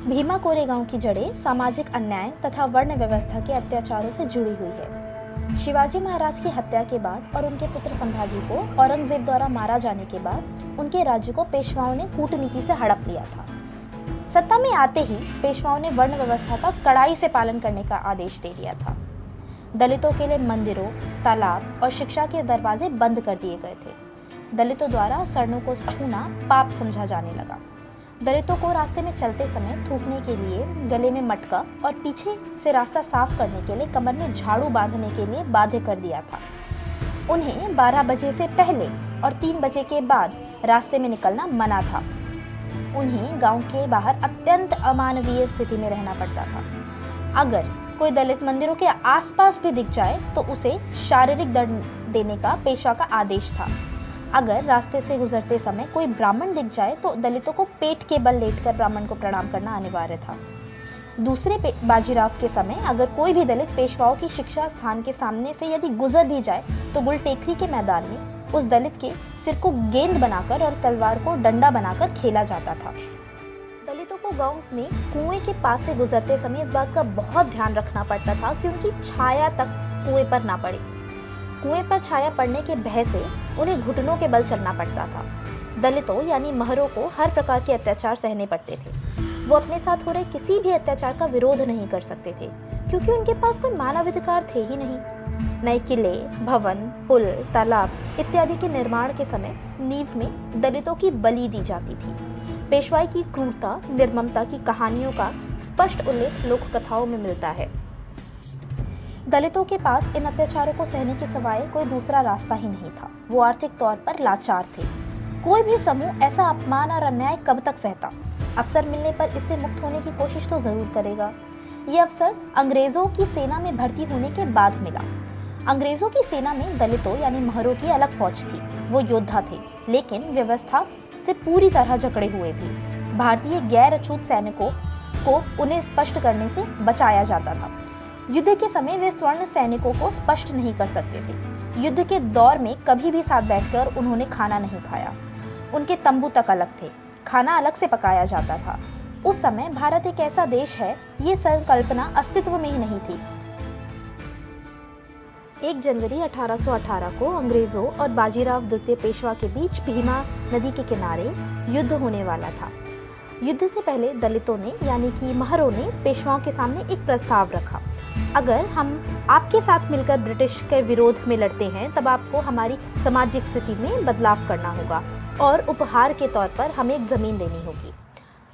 भीमा कोरेगांव की जड़ें सामाजिक अन्याय तथा वर्ण व्यवस्था के अत्याचारों से जुड़ी हुई है। शिवाजी महाराज की हत्या के बाद और उनके पुत्र संभाजी को औरंगजेब द्वारा मारा जाने के बाद उनके राज्य को पेशवाओं ने कूटनीति से हड़प लिया था। सत्ता में आते ही पेशवाओं ने वर्ण व्यवस्था का कड़ाई से पालन करने का आदेश दे दिया था। दलितों के लिए मंदिरों, तालाब और शिक्षा के दरवाजे बंद कर दिए गए थे। दलितों द्वारा सरणों को छूना पाप समझा जाने लगा। दलितों को रास्ते में चलते समय थूकने के लिए गले में मटका और पीछे से रास्ता साफ करने के लिए कमर में झाड़ू बांधने के लिए बाध्य कर दिया था। उन्हें 12 बजे से पहले और 3 बजे के बाद रास्ते में निकलना मना था। उन्हें गांव के बाहर अत्यंत अमानवीय स्थिति में रहना पड़ता था। अगर कोई दलित मंदिरों के आसपास भी दिख जाए तो उसे शारीरिक दंड देने का पेशवा का आदेश था। अगर रास्ते से गुजरते समय कोई ब्राह्मण दिख जाए तो दलितों को पेट के बल लेटकर ब्राह्मण को प्रणाम करना अनिवार्य था। दूसरे बाजीराव के समय अगर कोई भी दलित पेशवाओं की शिक्षा स्थान के सामने से यदि गुजर भी जाए तो गुलटेकरी के मैदान में उस दलित के सिर को गेंद बनाकर और तलवार को डंडा बनाकर खेला जाता था। दलितों को गांव में कुएं के पास से गुजरते समय इस बात का बहुत ध्यान रखना पड़ता था कि उनकी छाया तक कुएं पर ना पड़े। कुएं पर छाया पड़ने के भय से उन्हें घुटनों के बल चलना पड़ता था। दलितों यानी महरों को हर प्रकार के अत्याचार सहने पड़ते थे। वो अपने साथ हो रहे किसी भी अत्याचार का विरोध नहीं कर सकते थे क्योंकि उनके पास कोई मानवाधिकार थे ही नहीं। नए किले, भवन, पुल, तालाब इत्यादि के निर्माण के समय नींव में दलितों की बलि दी जाती थी। पेशवाई की क्रूरता, निर्ममता की कहानियों का स्पष्ट उल्लेख लोक कथाओं में मिलता है। दलितों के पास इन अत्याचारों को सहने के सिवाय कोई दूसरा रास्ता ही नहीं था। वो आर्थिक तौर पर लाचार थे। कोई भी समूह ऐसा अपमान और अन्याय कब तक सहता? अवसर मिलने पर इससे मुक्त होने की कोशिश तो जरूर करेगा। ये अवसर अंग्रेजों की सेना में भर्ती होने के बाद मिला। अंग्रेजों की सेना में दलितों यानी महरों की अलग फौज थी। वो योद्धा थे, लेकिन व्यवस्था से पूरी तरह जकड़े हुए भी। भारतीय गैर अछूत सैनिकों को उन्हें स्पष्ट करने से बचाया जाता था। युद्ध के समय वे स्वर्ण सैनिकों को स्पष्ट नहीं कर सकते थे। युद्ध के दौर में कभी भी साथ बैठकर उन्होंने खाना नहीं खाया। उनके तंबू तक अलग थे, खाना अलग से पकाया जाता था। उस समय भारत एक ऐसा देश है, ये संकल्पना अस्तित्व में ही नहीं थी। 1 जनवरी 1818 को अंग्रेजों और बाजीराव द्वितीय पेशवा के बीच भीमा नदी के किनारे युद्ध होने वाला था। युद्ध से पहले दलितों ने यानी कि महरों ने पेशवाओं के सामने एक प्रस्ताव रखा। अगर हम आपके साथ मिलकर ब्रिटिश के विरोध में लड़ते हैं तब आपको हमारी सामाजिक स्थिति में बदलाव करना होगा और उपहार के तौर पर हमें एक ज़मीन देनी होगी।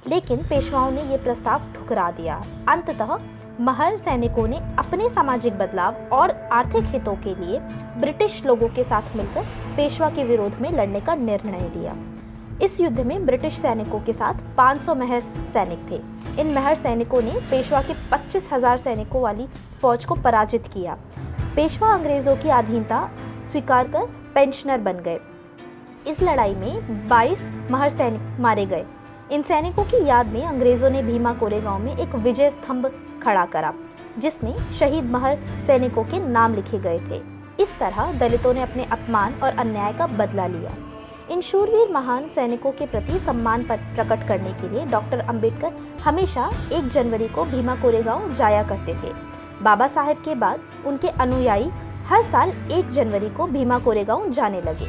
लेकिन पेशवाओं ने यह प्रस्ताव ठुकरा दिया। अंततः महर सैनिकों ने अपने सामाजिक बदलाव और आर्थिक हितों के लिए ब्रिटिश लोगों के साथ मिलकर पेशवा के विरोध में लड़ने का निर्णय लिया। इस युद्ध में ब्रिटिश सैनिकों के साथ 500 महर सैनिक थे। इन महर सैनिकों ने पेशवा के 25,000 सैनिकों वाली फौज को पराजित किया। पेशवा अंग्रेजों की अधीनता स्वीकार कर पेंशनर बन गए। इस लड़ाई में 22 महर सैनिक मारे गए। इन सैनिकों की याद में अंग्रेजों ने भीमा कोरेगांव में एक विजय स्तंभ खड़ा करा जिसमें शहीद महर सैनिकों के नाम लिखे गए थे। इस तरह दलितों ने अपने अपमान और अन्याय का बदला लिया। इन शूरवीर महान सैनिकों के प्रति सम्मान प्रकट करने के लिए डॉक्टर अंबेडकर हमेशा 1 जनवरी को भीमा कोरेगांव जाया करते थे। बाबा साहेब के बाद उनके अनुयायी हर साल 1 जनवरी को भीमा कोरेगांव जाने लगे।